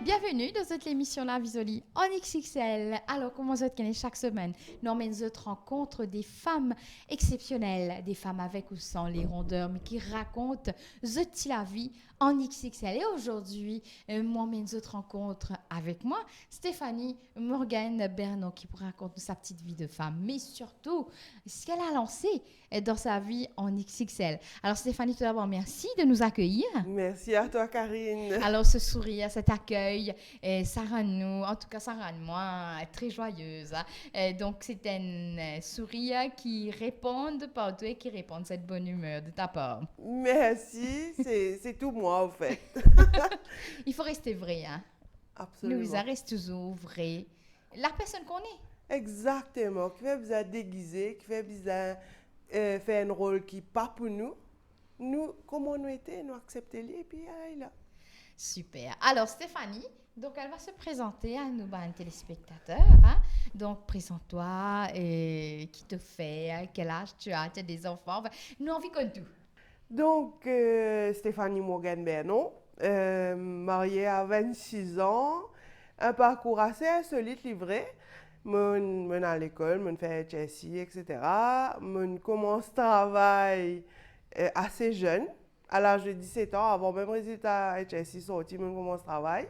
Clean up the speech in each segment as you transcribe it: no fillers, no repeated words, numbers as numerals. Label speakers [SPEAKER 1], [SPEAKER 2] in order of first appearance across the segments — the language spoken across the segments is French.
[SPEAKER 1] Bienvenue dans cette émission La Visoli en XXL. Alors, comment vous êtes chaque semaine? Nous emmènent notre rencontre des femmes exceptionnelles, des femmes avec ou sans les rondeurs, mais qui racontent la vie en XXL. Et aujourd'hui, moi, emmène notre rencontre avec moi, Stéphanie Morgane Bernon, qui raconte sa petite vie de femme, mais surtout ce qu'elle a lancé dans sa vie en XXL. Alors, Stéphanie, tout d'abord, merci de nous accueillir.
[SPEAKER 2] Merci à toi, Karine.
[SPEAKER 1] Alors, ce sourire, cet accueil, ça rend nous, en tout cas, ça rend moi très joyeuse. Donc, c'est un sourire qui répond par toi et qui répond cette bonne humeur de ta part.
[SPEAKER 2] Merci, c'est tout moi, en fait.
[SPEAKER 1] Il faut rester vrai, hein?
[SPEAKER 2] Absolument.
[SPEAKER 1] Nous, ça reste toujours vrai. La personne qu'on est.
[SPEAKER 2] Exactement. Qui fait besoin de déguiser, qui fait besoin faire un rôle qui n'est pas pour nous. Nous, comment nous étions, nous accepter et puis elle est là.
[SPEAKER 1] Super. Alors, Stéphanie, donc elle va se présenter à nous, les téléspectateurs. Hein? Donc, présente-toi, qui te fait, quel âge tu as des enfants. Nous, on vit comme tout.
[SPEAKER 2] Donc, Stéphanie Morgane Bernon, mariée à 26 ans, un parcours assez insolite livré. Je suis à l'école, je fais HSI, etc. Je commence le travail assez jeune, à l'âge de 17 ans, avant même résultat HSI sorti, je commence le travail.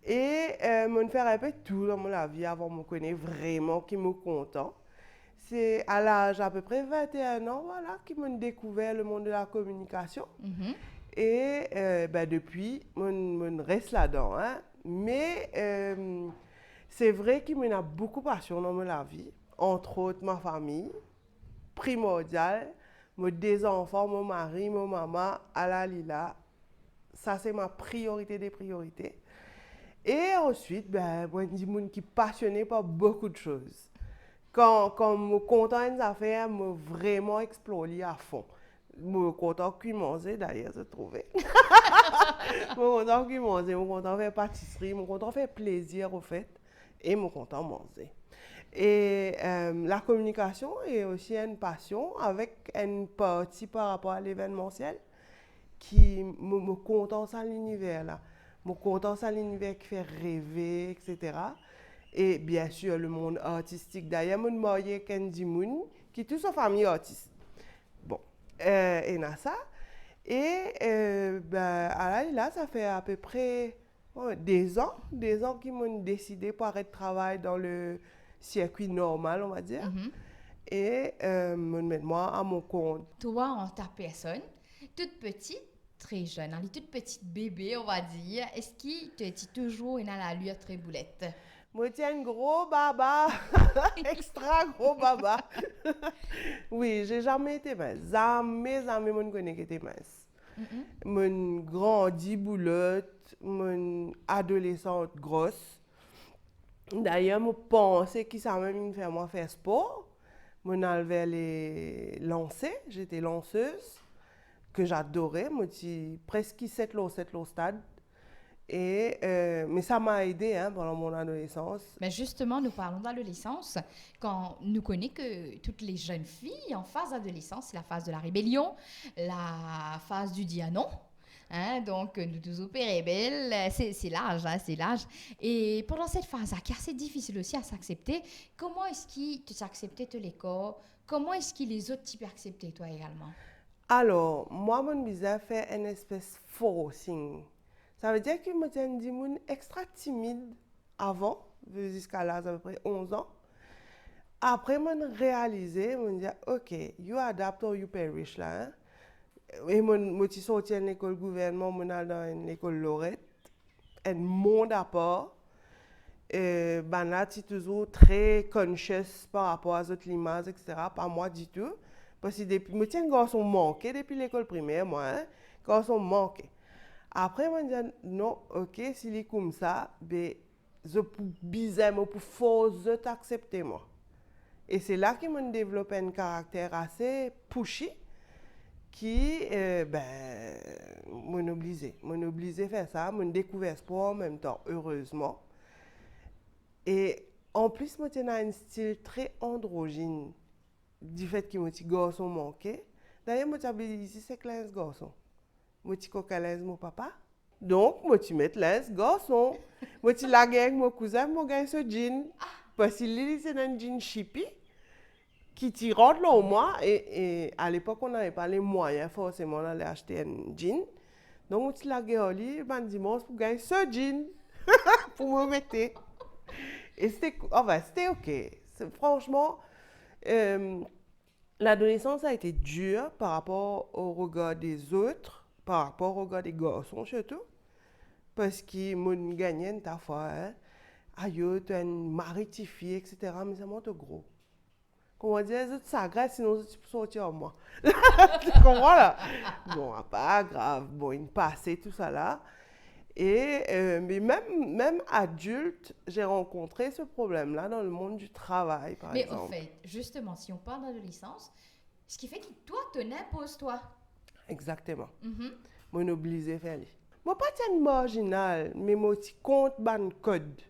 [SPEAKER 2] Et je fais un peu tout dans ma vie avant de me connaître vraiment qui me content. C'est à l'âge à peu près 21 ans voilà, que j'ai découvert le monde de la communication.
[SPEAKER 1] Mm-hmm.
[SPEAKER 2] Et depuis, je reste là-dedans. Hein. Mais c'est vrai qu'il y a beaucoup de passion dans ma vie, entre autres ma famille, primordiale, mes deux enfants, mon mari, mon maman, Ala Lila. Ça, c'est ma priorité des priorités. Et ensuite, moi, je suis un qui est passionné par beaucoup de choses. Quand je suis content des affaires, je suis vraiment exploré à fond. Je suis content de manger, d'ailleurs, je trouvais. Je suis content de manger, je suis content de faire pâtisserie, je suis content de faire plaisir, au fait, et je suis content de manger. Et la communication est aussi une passion avec une partie par rapport à l'événementiel qui me contente à l'univers là. Me contente à l'univers qui fait rêver, etc. Et bien sûr, le monde artistique. D'ailleurs, je suis mariée avec Andy Moon, qui est toute sa famille artiste. Bon, et ça. Et là, ça fait à peu près des ans qu'ils m'ont décidé pour arrêter de travailler dans le circuit normal, on va dire.
[SPEAKER 1] Mm-hmm.
[SPEAKER 2] Et me mettre moi à mon compte.
[SPEAKER 1] Toi, en ta personne, toute petite, très jeune, hein, les toutes petites bébés, on va dire, est-ce qu'il te dit toujours une à l'allure très boulette?
[SPEAKER 2] Moi, tiens, un gros baba, extra gros baba. Oui, j'ai jamais été mince. Jamais, je ne connais que été mince. Mon grandi boulotte, mon adolescente grosse. D'ailleurs, je pensais que ça même fait moi faire sport. Je enlevé les lancers, j'étais lanceuse, que j'adorais. Moi, j'ai presque 7 lots stade. Et, mais ça m'a aidé hein, pendant mon adolescence.
[SPEAKER 1] Mais justement, nous parlons d'adolescence. Quand nous connaissons que toutes les jeunes filles en phase d'adolescence, c'est la phase de la rébellion, la phase du dire non. Hein, donc, nous tous opérer belle, c'est l'âge, hein, c'est l'âge. Et pendant cette phase, car c'est difficile aussi à s'accepter, comment est-ce qu'ils t'acceptaient tous les corps? Comment est-ce que les autres t'y acceptaient toi également?
[SPEAKER 2] Alors, moi, mon bizarre fait une espèce de forcing. Ça veut dire que je suis extra timide avant, jusqu'à l'âge d'à peu près 11 ans. Après, je réalisé, je me dis, OK, you adapt or you perish là. Hein? Et je suis sorti de l'école gouvernement, je suis allé dans l'école Lorette, un monde à part. Et là, je suis toujours très conscious par rapport à autres images, etc. Pas moi du tout. Parce que depuis, je tiens un garçon manqué depuis l'école primaire, moi. Hein? Garçon manqué. Après, je me dis, non, ok, s'il est comme ça, ben, je peux bizarrement, pour force t'accepter, moi. Et c'est là que je développe un caractère assez pushy qui, m'oblige à faire ça, me découvert sport en même temps, heureusement. Et en plus, je tiens un style très androgyne du fait que mon petit garçon manquait. D'ailleurs, je suis ici, c'est 15 garçons. Mon petit coquelin, mon papa. Donc, moi, tu mets les garçons. Moi, tu la avec mon cousin, moi, gagne ce jean. Parce qu'il est un jean chippy qui t'y rentre là au mois. Et à l'époque, on n'avait pas les moyens forcément d'aller acheter un jean. Donc, moi, tu la gagne ben, dimanche pour gagner ce jean pour me mettre. Et c'était OK. Franchement, l'adolescence a été dure par rapport au regard des autres, par rapport au regard des garçons surtout. Parce qu'ils m'ont gagné ta fois. Hein. Aïe, tu es une maritifiée, etc. Mais ça monte gros. Comment dire, ça agresse, sinon tu peux sortir en moi. Tu comprends là? Bon, pas grave. Bon, une passée, tout ça là. Et, mais même adulte, j'ai rencontré ce problème-là dans le monde du travail, par
[SPEAKER 1] Mais
[SPEAKER 2] exemple.
[SPEAKER 1] au fait, justement, si on parle d'adolescence, ce qui fait que toi, te n'impose toi.
[SPEAKER 2] Exactement.
[SPEAKER 1] Mhm.
[SPEAKER 2] Moi, je obligé de faire. Moi, pas tellement marginal, mais moi, je compte ban code.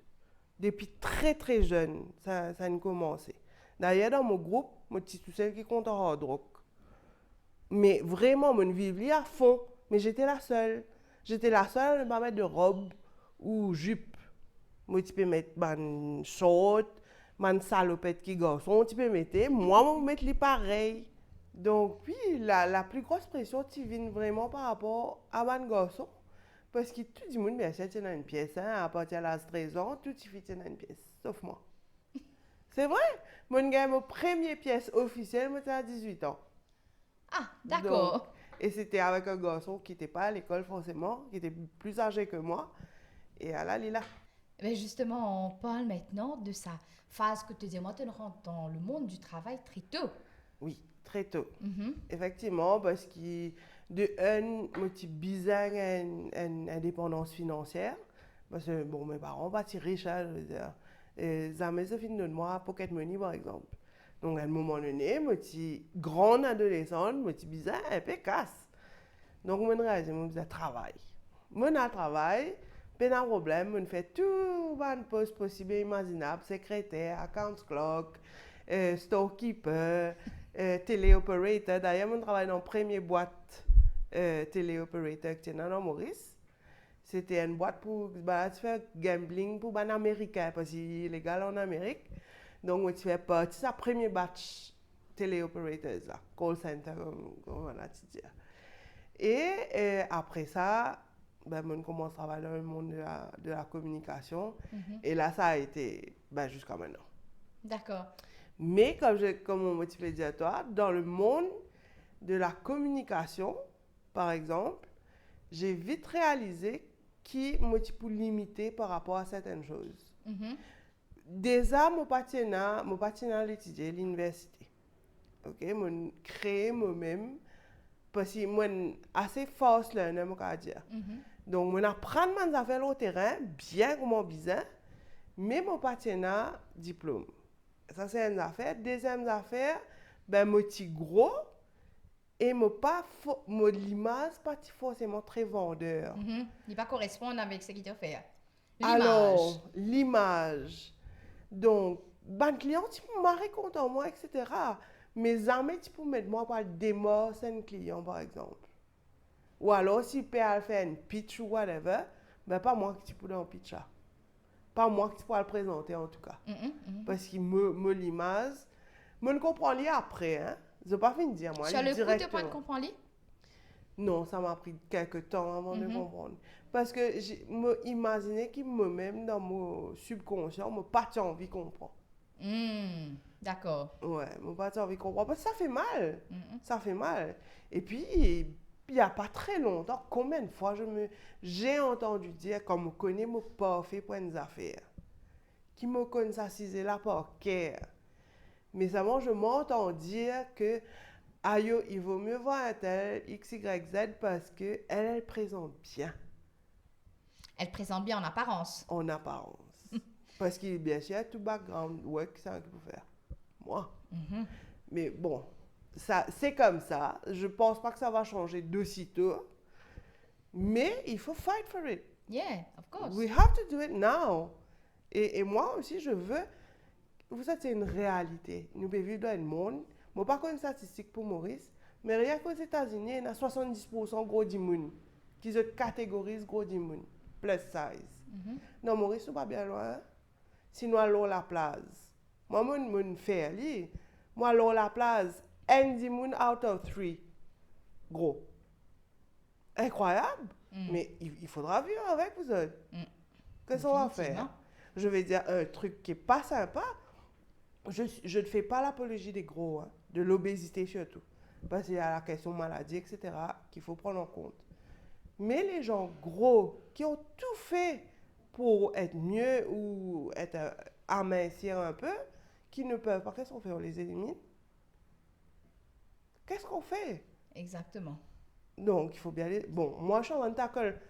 [SPEAKER 2] Depuis très très jeune, ça a commencé. D'ailleurs, dans mon groupe, moi, je suis tout seul qui compte en hard rock. Mais vraiment, mon vivais à fond. Mais j'étais la seule. J'étais la seule à ne pas mettre de robe ou jupe. Moi, tu peux mettre un short, une salopette qui garçon, tu peux mettre. Moi, je mettre les pareils. Donc, puis, la plus grosse pression, tu viens vraiment par rapport à un garçon. Parce que tout le monde, bien sûr, tu dans une pièce. Hein, à partir de l'âge de 13 ans, tout tu dans une pièce. Sauf moi. C'est vrai. Moi, j'ai ma première pièce officielle, moi, j'étais à 18 ans.
[SPEAKER 1] Ah, d'accord.
[SPEAKER 2] Donc, et c'était avec un garçon qui n'était pas à l'école forcément, qui était plus âgé que moi. Et à la Lila.
[SPEAKER 1] Mais justement, on parle maintenant de sa phase que tu dis, moi, tu rentres dans le monde du travail très tôt.
[SPEAKER 2] Oui, très tôt.
[SPEAKER 1] Mhm.
[SPEAKER 2] Effectivement, parce que de un, moi, je bizarre une indépendance financière. Parce que, bon, mes parents sont pas si riches, hein, je veux dire. Et jamais ça finit de moi, pocket money, par exemple. Donc, à un moment donné, moi, je suis grande adolescente, moi, je suis bizarre, un peu casse. Donc, je réalise, moi, je travaille. Moi, je travaille, pas de problème, je fais tout un poste possible et imaginable, secrétaire, account clerk, storekeeper, téléopérateur. D'ailleurs, je travaille dans la première boîte téléopérateur qui est dans Maurice. C'était une boîte pour faire gambling pour les Américains, parce que c'est illégal en Amérique. Donc, je fais partie de la première batch téléopérateurs, call center, comme on a dit. Et après ça, ben, on commence à travailler dans le monde de la communication.
[SPEAKER 1] Mhm.
[SPEAKER 2] Et là, ça a été jusqu'à maintenant.
[SPEAKER 1] D'accord.
[SPEAKER 2] Mais comme on motive dit à toi, dans le monde de la communication, par exemple, j'ai vite réalisé qui motive pour limiter par rapport à certaines choses.
[SPEAKER 1] Mhm.
[SPEAKER 2] Déjà, mon patinage l'étudier à l'université. Ok, je crée moi-même parce que moi assez force là, on va dire.
[SPEAKER 1] Mhm.
[SPEAKER 2] Donc, je apprends mes affaires au terrain, bien comme bizarre, mais mon patinage diplôme. Ça, c'est une affaire. Deuxième affaire, ben, moi, je suis gros et mon l'image pas forcément très vendeur.
[SPEAKER 1] Mhm. Il va correspondre avec ce qu'il te fait. L'image.
[SPEAKER 2] Alors, l'image. Donc, ben, client, tu peux me content en moi, etc. Mais jamais tu peux mettre moi par le démor un client, par exemple. Ou alors, si tu peux faire une pitch ou whatever, ben, pas moi qui tu peux dans le pitch là. Pas moi qui pourrais le présenter en tout cas.
[SPEAKER 1] Mhm. Mhm.
[SPEAKER 2] Parce qu'il me l'image. Je ne comprends pas après. Hein? Je n'ai pas fini de dire moi.
[SPEAKER 1] Sur le coup, tu
[SPEAKER 2] directement.
[SPEAKER 1] peux te comprendre lui?
[SPEAKER 2] Non, ça m'a pris quelques temps avant de
[SPEAKER 1] Mhm.
[SPEAKER 2] comprendre. Parce que je m'imaginais que moi-même, dans mon subconscient, je n'ai pas envie de comprendre.
[SPEAKER 1] D'accord.
[SPEAKER 2] Ouais, je n'ai pas envie de comprendre. Parce que ça fait mal.
[SPEAKER 1] Mhm.
[SPEAKER 2] Ça fait mal. Et puis, il n'y a pas très longtemps, combien de fois j'ai entendu dire qu'on me connaît, je pas fait pour une affaire. Qui me connaît ça, c'est là par cœur. Mais seulement, je m'entends dire que aïe, il vaut mieux voir un tel XYZ parce qu'elle, elle présente bien
[SPEAKER 1] Elle présente bien en apparence.
[SPEAKER 2] en apparence. Parce qu'il est bien sûr tout background work, c'est ça qu'il faut faire. Moi.
[SPEAKER 1] Mhm.
[SPEAKER 2] Mais bon, ça, c'est comme ça. Je pense pas que ça va changer d'aussitôt. Mais il faut fight for it.
[SPEAKER 1] Yeah, of course.
[SPEAKER 2] We have to do it now. Et moi aussi, je veux. Vous savez, c'est une réalité. Nous vivons dans un monde. Moi, pas une statistique pour Maurice, mais rien qu'aux États-Unis, il y a 70% gros du monde qui se catégorise gros du monde, plus size. Non, Maurice, nous pas bien loin. Hein? Sinon, allons la place. Moi, mon faire, moi, allons la place, un du monde out of 3. Gros. Incroyable. Mais il faudra vivre avec vous autres. Qu'est-ce qu'on va faire? Je vais dire un truc qui n'est pas sympa. Je ne fais pas l'apologie des gros, hein, de l'obésité surtout. Parce qu'il y a la question maladie, etc., qu'il faut prendre en compte. Mais les gens gros qui ont tout fait pour être mieux ou être amincir un peu, qui ne peuvent pas, qu'est-ce qu'on fait? On les élimine? Qu'est-ce qu'on fait?
[SPEAKER 1] Exactement.
[SPEAKER 2] Donc, il faut bien aller... Bon, moi, je suis en train de tackle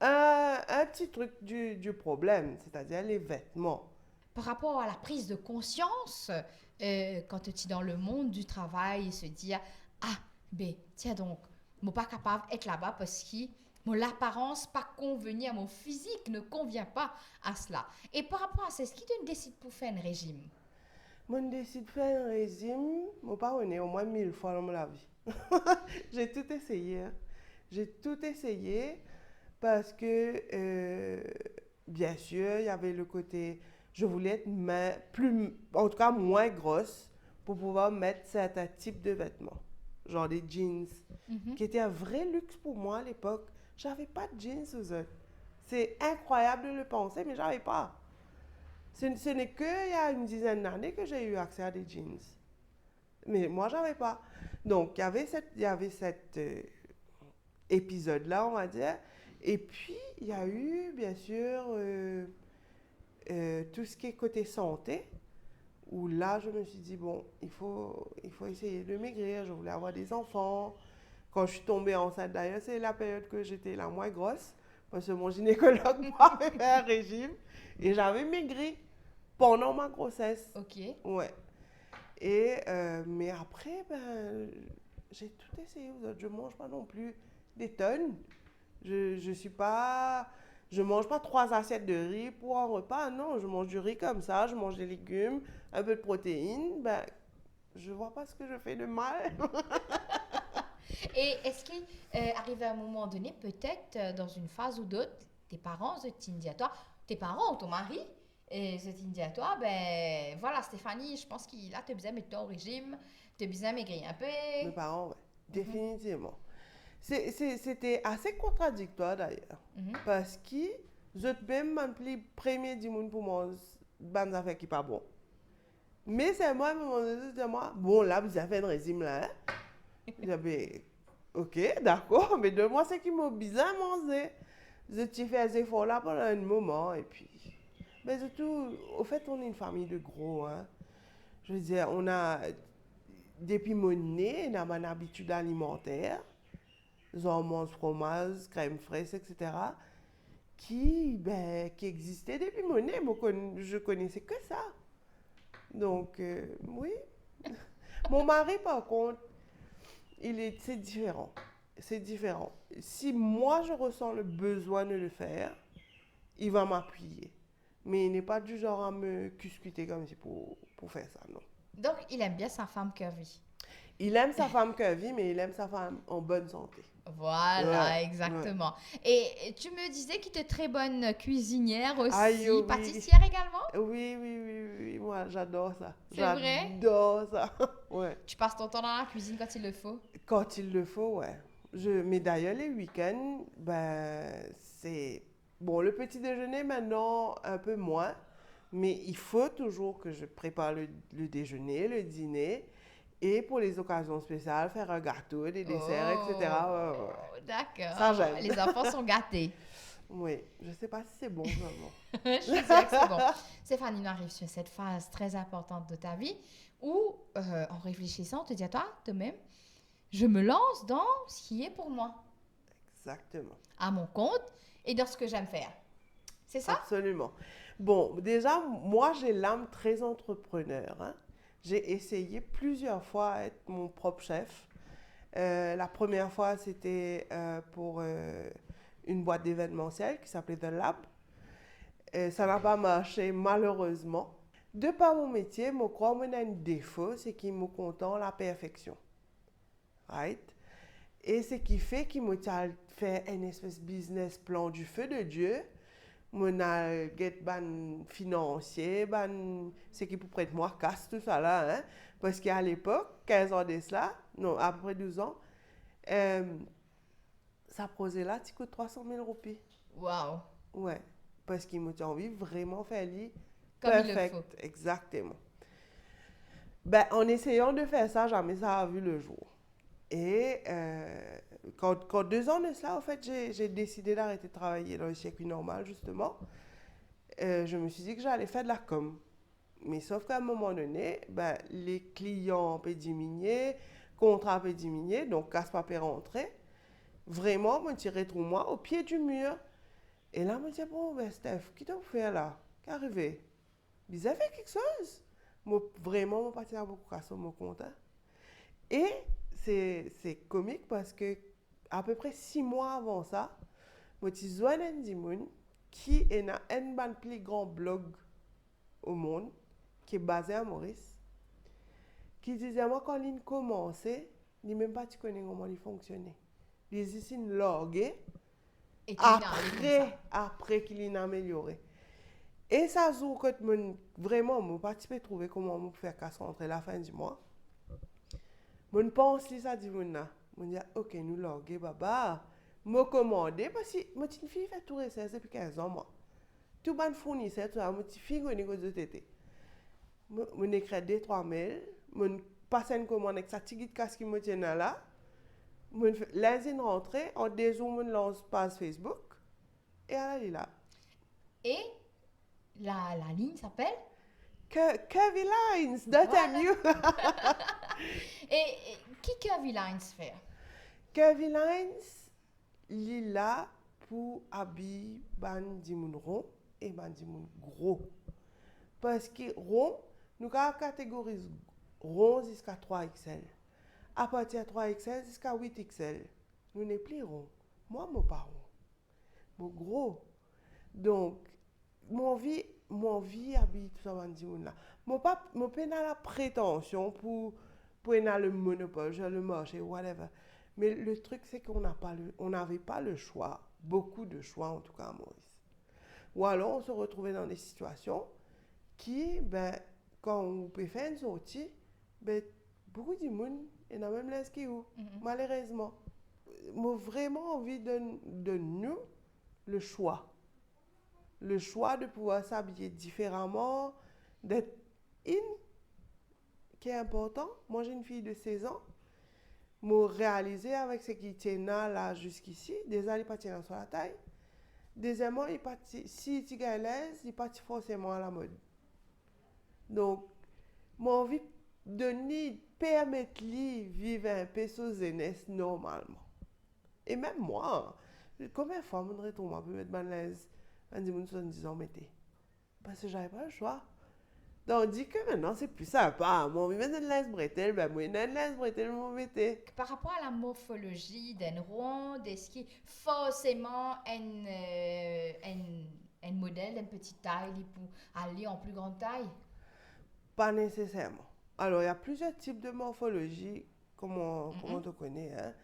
[SPEAKER 2] un petit truc du problème, c'est-à-dire les vêtements.
[SPEAKER 1] Par rapport à la prise de conscience, quand tu es dans le monde du travail, se dire « Ah, ben, tiens donc, je ne suis pas capable d'être là-bas parce que mon apparence pas convenir, mon physique ne convient pas à cela. » Et par rapport à ça, est-ce que tu décides pour faire un régime?
[SPEAKER 2] Moi, je décide de faire un régime, je ne pas au moins 1000 fois dans ma vie. J'ai tout essayé. Hein. J'ai tout essayé parce que, bien sûr, il y avait le côté... Je voulais être en tout cas moins grosse pour pouvoir mettre certains types de vêtements. Genre des jeans, qui étaient un vrai luxe pour moi à l'époque. J'avais pas de jeans aux autres. C'est incroyable de le penser, mais j'avais pas. Ce n'est qu'il y a une dizaine d'années que j'ai eu accès à des jeans. Mais moi, j'avais pas. Donc, il y avait cet épisode-là, on va dire. Et puis, il y a eu, bien sûr... tout ce qui est côté santé, où là, je me suis dit, bon, il faut essayer de maigrir. Je voulais avoir des enfants. Quand je suis tombée enceinte, d'ailleurs, c'est la période que j'étais la moins grosse, parce que mon gynécologue m'avait fait un régime, et j'avais maigri pendant ma grossesse.
[SPEAKER 1] Ok.
[SPEAKER 2] Ouais. Et, mais après, ben, j'ai tout essayé. Je ne mange pas non plus des tonnes. Je suis pas... Je mange pas 3 assiettes de riz pour un repas, non, je mange du riz comme ça, je mange des légumes, un peu de protéines, ben, je vois pas ce que je fais de mal.
[SPEAKER 1] Et est-ce qu'arrivé à un moment donné, peut-être dans une phase ou d'autre, tes parents se disent à toi, tes parents ou ton mari, se disent à toi, ben voilà Stéphanie, je pense qu'il a besoin de mettre toi au régime, tu as besoin de maigrir un peu.
[SPEAKER 2] Mes parents, ouais, définitivement. C'était assez contradictoire d'ailleurs. Parce que je même m'appelais premier du monde pour manger des affaires qui ne sont pas bon. Mais c'est moi, à un moment donné, je dis moi, bon là, vous avez fait un régime là. Hein? J'avais, ok, d'accord, mais de moi, c'est qui m'a bien mangé. Je fait des efforts là pendant un moment. Et puis, mais surtout, au fait, on est une famille de gros. Hein? Je veux dire, on a, depuis mon nez, on a une habitude alimentaire. Mange fromage, crème fraîche, etc. qui existait depuis mon nez. Je connaissais que ça. Donc, oui. Mon mari, par contre, c'est différent. C'est différent. Si moi, je ressens le besoin de le faire, il va m'appuyer. Mais il n'est pas du genre à me cuscuter comme si pour faire ça, non.
[SPEAKER 1] Donc, il aime bien sa femme curvy.
[SPEAKER 2] Il aime sa femme curvy, mais il aime sa femme en bonne santé.
[SPEAKER 1] Voilà, ouais, exactement. Ouais. Et tu me disais qu'il était très bonne cuisinière aussi, oui. Pâtissière également?
[SPEAKER 2] Oui, moi j'adore ça.
[SPEAKER 1] C'est vrai?
[SPEAKER 2] J'adore ça, ouais.
[SPEAKER 1] Tu passes ton temps dans la cuisine quand il le faut?
[SPEAKER 2] Quand il le faut, ouais. Mais d'ailleurs, les week-ends, ben, c'est... Bon, le petit déjeuner maintenant, un peu moins, mais il faut toujours que je prépare le déjeuner, le dîner. Et pour les occasions spéciales, faire un gâteau, des desserts, etc.
[SPEAKER 1] Ouais. D'accord.
[SPEAKER 2] Ça, j'aime.
[SPEAKER 1] Les enfants sont gâtés.
[SPEAKER 2] Oui, je ne sais pas si c'est bon, vraiment.
[SPEAKER 1] Je suis sûre que c'est bon. Stéphanie, nous arrive sur cette phase très importante de ta vie où, en réfléchissant, tu te dis à toi-même, je me lance dans ce qui est pour moi.
[SPEAKER 2] Exactement.
[SPEAKER 1] À mon compte et dans ce que j'aime faire. C'est ça?
[SPEAKER 2] Absolument. Bon, déjà, moi, j'ai l'âme très entrepreneur, hein. J'ai essayé plusieurs fois à être mon propre chef. La première fois, c'était pour une boîte d'événementiel qui s'appelait The Lab. Ça n'a pas marché, malheureusement. De par mon métier, je crois que j'ai un défaut, c'est qu'il me content la perfection. Right? Et ce qui fait qu'il me fait un espèce de business plan du feu de Dieu. Mon a get ban financier, ban ce qui pour prêter moi casse tout ça là, hein? Parce qu'à l'époque, 15 ans de cela, non, à peu près 12 ans, ça projet là, tu coûtes 300 000 roupies.
[SPEAKER 1] Wow.
[SPEAKER 2] Ouais, parce qu'il m'a envie vraiment faire lui
[SPEAKER 1] Comme il le
[SPEAKER 2] perfect,
[SPEAKER 1] faut.
[SPEAKER 2] exactement. Ben, en essayant de faire ça, jamais ça a vu le jour. Et quand 2 ans de cela, en fait, j'ai décidé d'arrêter de travailler dans le circuit normal, justement. Je me suis dit que j'allais faire de la com. Mais sauf qu'à un moment donné, ben, les clients peuvent diminuer, contrat peut diminuer, donc casse-papier rentrer. Vraiment, me tirer tout moi au pied du mur. Et là, je me dis, bon, ben, Steph, qu'est-ce que tu fais là? Qu'est arrivé? Ils avaient fait quelque chose. Moi, vraiment, mon parti a beaucoup cassé mon compte. Hein. Et c'est comique parce que à peu près 6 mois avant ça, je suis joint un Dimoun qui est un plus grand blog au monde, qui est basé à Maurice, qui disait moi quand il commençait, il même pas tu connais comment il fonctionnait. Il est ici logué
[SPEAKER 1] Et tu l'as allé comme ça.
[SPEAKER 2] après qu'il a amélioré. Et ça joue que vraiment, je participé trouver comment on peut faire casse rentrer la fin du mois. Je pense que ça dit moi, je dis OK, nous loguer baba, me commander parce que ma petite fille fait tout récent depuis 15 ans moi. Tout ban fournisseur tout ma petite fille connaît cause de tété. Je écrit 2-3 mails, je passe une commande avec sa petite casse qui me tient là. Lundi rentrée, en 2 jours, je lance page Facebook et elle est là.
[SPEAKER 1] Et la ligne s'appelle?
[SPEAKER 2] Curvy Lines, that
[SPEAKER 1] Voilà.
[SPEAKER 2] I'm you.
[SPEAKER 1] Et qui Curvy Lines fait?
[SPEAKER 2] Curvy Lines, il est là pour habiller bandi moun rond et bandi moun gros. Parce que rond, nous avons catégorisé rond jusqu'à 3XL. À partir de 3XL jusqu'à 8XL. Nous n'est plus rond. Moi, je ne suis pas rond. Je suis gros. Donc, mon vie habite tout ça bandi moun là. Mon pas la prétention pour le monopole, le marché, whatever. Mais le truc, c'est qu'on n'avait pas le choix, beaucoup de choix en tout cas à Maurice. Ou alors on se retrouvait dans des situations qui, ben, quand on peut faire une sortie, ben, beaucoup de monde, il y en a même les qui ou, malheureusement. Moi, vraiment envie de nous le choix. Le choix de pouvoir s'habiller différemment, d'être qui est important. Moi, j'ai une fille de 16 ans. Me réaliser avec ce qui tient là jusqu'ici. Déjà, il pas sur la taille. Deuxièmement, si tu es à l'aise, il pas forcément à la mode. Donc, mon envie de ni permettre lui vivre un peu sous jeunesse normalement. Et même moi, combien de fois je retourne à mettre à l'aise en disant 70 ans mettez. Parce que j'avais pas le choix. Tandis que maintenant, c'est plus sympa. Moi, je mets une laisse bretelle, ben moi, une laisse bretelle, je mettais.
[SPEAKER 1] Par rapport à la morphologie d'un rond, est-ce qu'il y a forcément un modèle d'une petite taille pour aller en plus grande taille?
[SPEAKER 2] Pas nécessairement. Alors, il y a plusieurs types de morphologie, comment tu connais. Hein?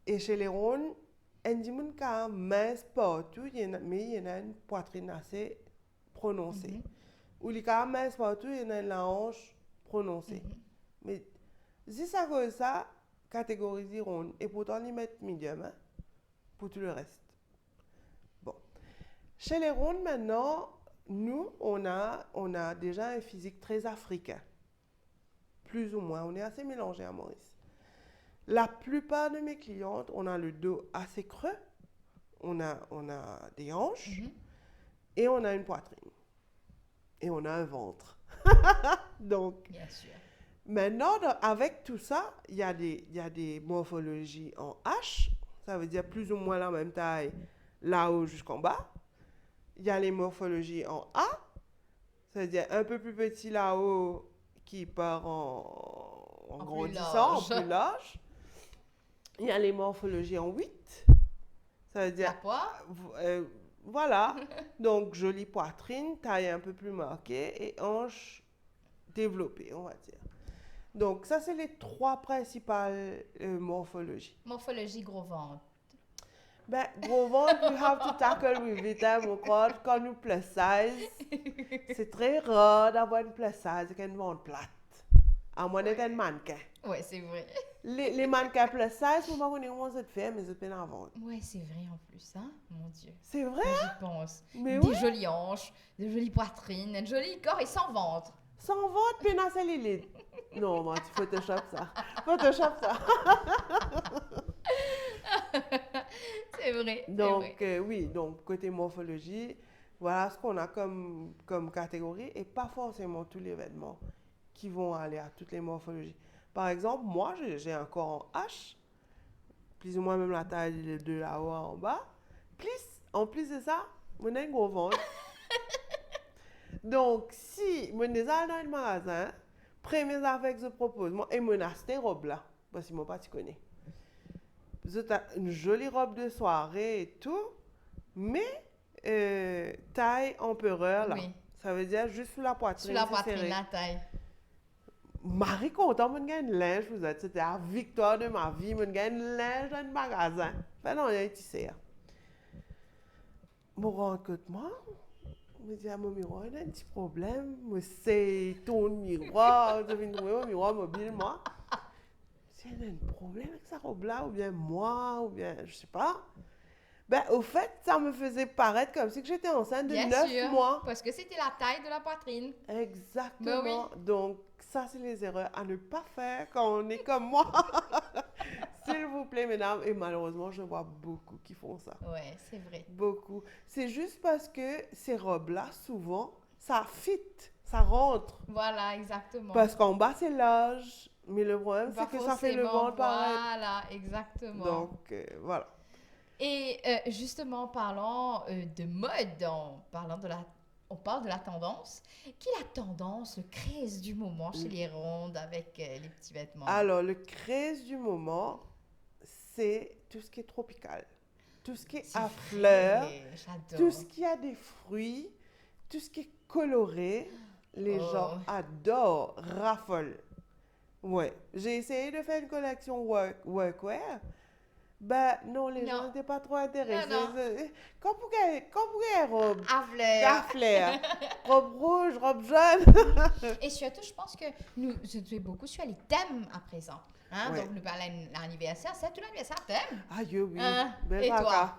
[SPEAKER 2] Et chez les ronds, un dimanche qui a mince partout, mais il y en a une poitrine assez prononcée. Ou les cas mince partout, il y en a une hanche prononcée. Mais si ça cause ça, catégorise ronde. Et pourtant, ils mettent medium hein, pour tout le reste. Bon. Chez les rondes, maintenant, nous, on a déjà un physique très africain. Plus ou moins. On est assez mélangé à Maurice. La plupart de mes clientes, on a le dos assez creux. On a des hanches. Et on a une poitrine. Et on a un ventre. Donc,
[SPEAKER 1] bien sûr.
[SPEAKER 2] Maintenant, avec tout ça, il y a des morphologies en H. Ça veut dire plus ou moins la même taille, là-haut jusqu'en bas. Il y a les morphologies en A. Ça veut dire un peu plus petit là-haut qui part en grandissant, en plus large. Il y a les morphologies en 8. Ça veut dire...
[SPEAKER 1] La poire.
[SPEAKER 2] Voilà. Donc, jolie poitrine, taille un peu plus marquée et hanche développée, on va dire. Donc, ça, c'est les 3 principales morphologies.
[SPEAKER 1] Morphologie gros ventre.
[SPEAKER 2] Ben, gros ventre, we have to tackle with it, hein, mon corps. Quand nous plus size, c'est très rare d'avoir une plus size avec une ventre plate. À moins d'être un mannequin.
[SPEAKER 1] Ouais, c'est vrai.
[SPEAKER 2] Les mannequins plus size, pour moi, on est comment ça te fait, mais c'est pas en vente.
[SPEAKER 1] Ouais, c'est vrai en plus, hein, mon Dieu.
[SPEAKER 2] C'est vrai?
[SPEAKER 1] Quand j'y pense.
[SPEAKER 2] Mais
[SPEAKER 1] Des
[SPEAKER 2] oui.
[SPEAKER 1] jolies hanches, de jolies poitrines, un joli corps et sans ventre.
[SPEAKER 2] Sans ventre, pénacellulite. Non, moi, tu Photoshop ça. Photoshop ça.
[SPEAKER 1] C'est vrai, c'est
[SPEAKER 2] Donc,
[SPEAKER 1] vrai.
[SPEAKER 2] oui, donc, côté morphologie, voilà ce qu'on a comme catégorie et pas forcément tous les vêtements qui vont aller à toutes les morphologies. Par exemple, moi, j'ai un corps en H, plus ou moins même la taille de là-haut en bas. En plus de ça, on a un gros ventre. Donc, si je suis dans un magasin, première affaire que je propose, moi, et mon cette robe là, parce que moi pas tu connais. C'est une jolie robe de soirée et tout, mais taille empereur là.
[SPEAKER 1] Oui.
[SPEAKER 2] Ça veut dire juste sous la poitrine.
[SPEAKER 1] Sous la
[SPEAKER 2] c'est
[SPEAKER 1] poitrine,
[SPEAKER 2] serré.
[SPEAKER 1] la taille.
[SPEAKER 2] Marie content, je gagne linge, vous êtes. C'était la victoire de ma vie, je gagne linge dans le magasin. Ben non, il y a un tissé. Je me rends compte, moi, je me dis à mon miroir, il y a un petit problème. Je sais, ton miroir, je viens de trouver mon miroir mobile, moi. Il y a un problème avec sa robe-là, ou bien moi, ou bien, je sais pas. Ben, au fait, ça me faisait paraître comme si j'étais enceinte de
[SPEAKER 1] Bien
[SPEAKER 2] 9
[SPEAKER 1] sûr,
[SPEAKER 2] mois.
[SPEAKER 1] parce que c'était la taille de la poitrine.
[SPEAKER 2] Exactement.
[SPEAKER 1] Ben
[SPEAKER 2] Donc, ça, c'est les erreurs à ne pas faire quand on est comme moi. S'il vous plaît, mesdames. Et malheureusement, je vois beaucoup qui font ça.
[SPEAKER 1] Ouais, c'est vrai.
[SPEAKER 2] Beaucoup. C'est juste parce que ces robes-là, souvent, ça fit, ça rentre.
[SPEAKER 1] Voilà, exactement.
[SPEAKER 2] Parce qu'en bas, c'est large. Mais le problème,
[SPEAKER 1] Pas
[SPEAKER 2] c'est que ça fait le
[SPEAKER 1] forcément,
[SPEAKER 2] ventre pareil.
[SPEAKER 1] voilà, exactement.
[SPEAKER 2] Donc, voilà.
[SPEAKER 1] Et justement, parlant de mode, on parle de la tendance. Quelle est la tendance, le craze du moment chez les rondes avec les petits vêtements?
[SPEAKER 2] Alors, le craze du moment, c'est tout ce qui est tropical. Tout ce qui est
[SPEAKER 1] C'est
[SPEAKER 2] à
[SPEAKER 1] vrai,
[SPEAKER 2] fleurs,
[SPEAKER 1] j'adore.
[SPEAKER 2] tout ce qui a des fruits, tout ce qui est coloré, les
[SPEAKER 1] Oh.
[SPEAKER 2] gens adorent, raffolent. Ouais, j'ai essayé de faire une collection workwear. Ben non, les
[SPEAKER 1] Non.
[SPEAKER 2] gens n'étaient pas trop intéressés.
[SPEAKER 1] Non, non.
[SPEAKER 2] Quand vous avez robe,
[SPEAKER 1] À fleurs.
[SPEAKER 2] fleurs, robe rouge, robe jaune.
[SPEAKER 1] Et surtout, je pense que je suis beaucoup sur les thèmes à présent. Hein?
[SPEAKER 2] Ouais.
[SPEAKER 1] Donc, nous parlons de l'anniversaire, c'est tout l'anniversaire thème.
[SPEAKER 2] Aïe, oui,
[SPEAKER 1] Hein?
[SPEAKER 2] belle
[SPEAKER 1] Et toi?
[SPEAKER 2] tracas.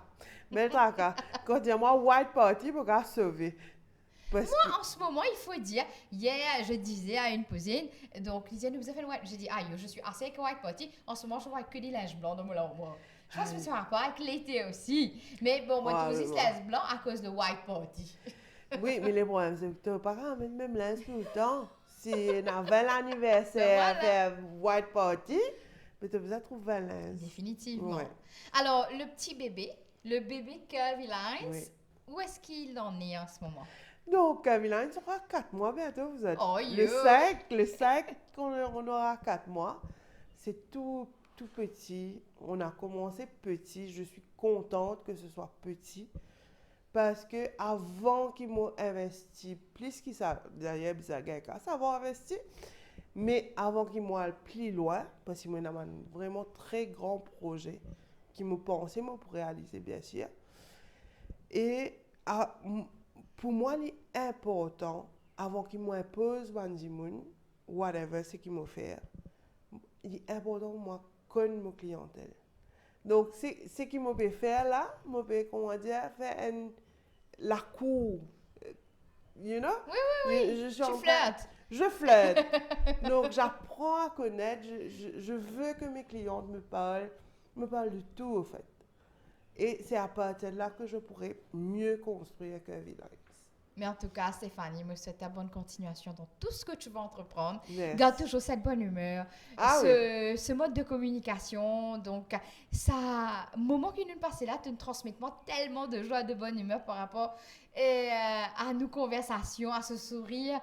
[SPEAKER 2] Belle tracas. Quand il y a moi, white party, pour qu'à sauver. Parce que,
[SPEAKER 1] Moi, en ce moment, il faut dire, hier, je disais à une cousine, donc, ils disaient, nous, vous avez fait une white. J'ai dit, aïe, je suis assez avec white party. En ce moment, je vois que des linges blancs dans mon lendemain. Je pense que ça a rapport avec l'été aussi. Mais bon, moi,
[SPEAKER 2] Ouais,
[SPEAKER 1] tous
[SPEAKER 2] mais
[SPEAKER 1] ces
[SPEAKER 2] bon.
[SPEAKER 1] linges blancs à cause de white party.
[SPEAKER 2] oui, mais le problème, c'est que tu n'as pas ramené le même linge tout le temps. Si on avait l'anniversaire,
[SPEAKER 1] Ben voilà.
[SPEAKER 2] faire white party, mais tu as besoin de trouver un linge.
[SPEAKER 1] Définitivement.
[SPEAKER 2] Ouais.
[SPEAKER 1] Alors, le petit bébé, le bébé Curvy Lines,
[SPEAKER 2] Oui.
[SPEAKER 1] où est-ce qu'il en est en ce moment?
[SPEAKER 2] Donc, Camilla, il sera 4 mois bientôt, vous êtes.
[SPEAKER 1] Oh,
[SPEAKER 2] le
[SPEAKER 1] yo.
[SPEAKER 2] 5, on aura 4 mois. C'est tout petit. On a commencé petit. Je suis contente que ce soit petit. Parce que avant qu'ils m'ont investi, plus qu'ils ça, d'ailleurs, ça va investir. Mais avant qu'ils m'ont allé plus loin, parce qu'ils m'ont un vraiment très grand projet qui me pensait pour réaliser, bien sûr. Et pour moi, il est important, avant qu'ils m'imposent Wanjimun, whatever ce qu'ils m'ont fait, il est important pour moi connaître mon clientèle. Donc, ce qu'ils m'ont fait faire là, m'ont fait, comment dire, faire la cour. You know?
[SPEAKER 1] Oui.
[SPEAKER 2] Je suis
[SPEAKER 1] Tu
[SPEAKER 2] en train-
[SPEAKER 1] flirtes.
[SPEAKER 2] Je flirte. Donc, j'apprends à connaître. Je veux que mes clientes me parlent de tout, au fait. Et c'est à partir de là que je pourrais mieux construire Curvy Lines.
[SPEAKER 1] Mais en tout cas, Stéphanie, me souhaite ta bonne continuation dans tout ce que tu vas entreprendre.
[SPEAKER 2] Yes.
[SPEAKER 1] Garde toujours cette bonne humeur,
[SPEAKER 2] Ah
[SPEAKER 1] ce mode de communication. Donc, ça, moment qui nous passe là, tu nous transmets tellement de joie, de bonne humeur par rapport à nos conversations, à ce sourire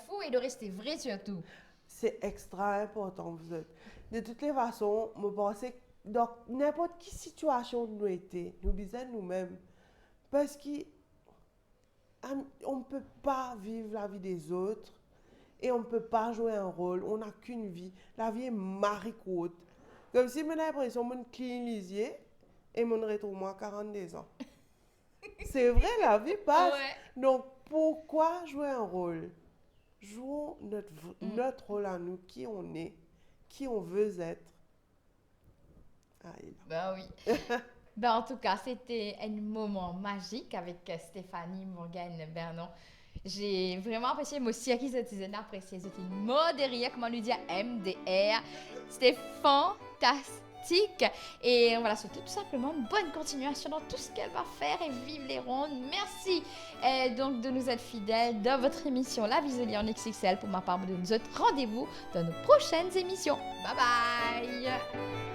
[SPEAKER 1] fou et de rester vrai surtout.
[SPEAKER 2] C'est extra important, vous êtes. De toutes les façons, je pense que dans n'importe quelle situation nous étions, nous disons nous-mêmes. Parce qu'on ne peut pas vivre la vie des autres et on ne peut pas jouer un rôle. On n'a qu'une vie. La vie est maricote. Comme si j'ai l'impression que je clean lisier et mon retour moi 42 ans. C'est vrai, la vie passe.
[SPEAKER 1] Ouais.
[SPEAKER 2] Donc, pourquoi jouer un rôle? Jouons notre rôle à nous, qui on est, qui on veut être. Ah, il a-
[SPEAKER 1] Ben oui. Ben, en tout cas, c'était un moment magique avec Stéphanie Morgan Bernon. J'ai vraiment apprécié, moi aussi, qui j'ai apprécié. C'était une mot derrière, comment lui dire, MDR. C'était fantastique. Et voilà, c'était tout simplement une bonne continuation dans tout ce qu'elle va faire et vive les rondes. Merci donc de nous être fidèles dans votre émission La Visolie en XXL. Pour ma part, de nous autres, rendez-vous dans nos prochaines émissions. Bye bye!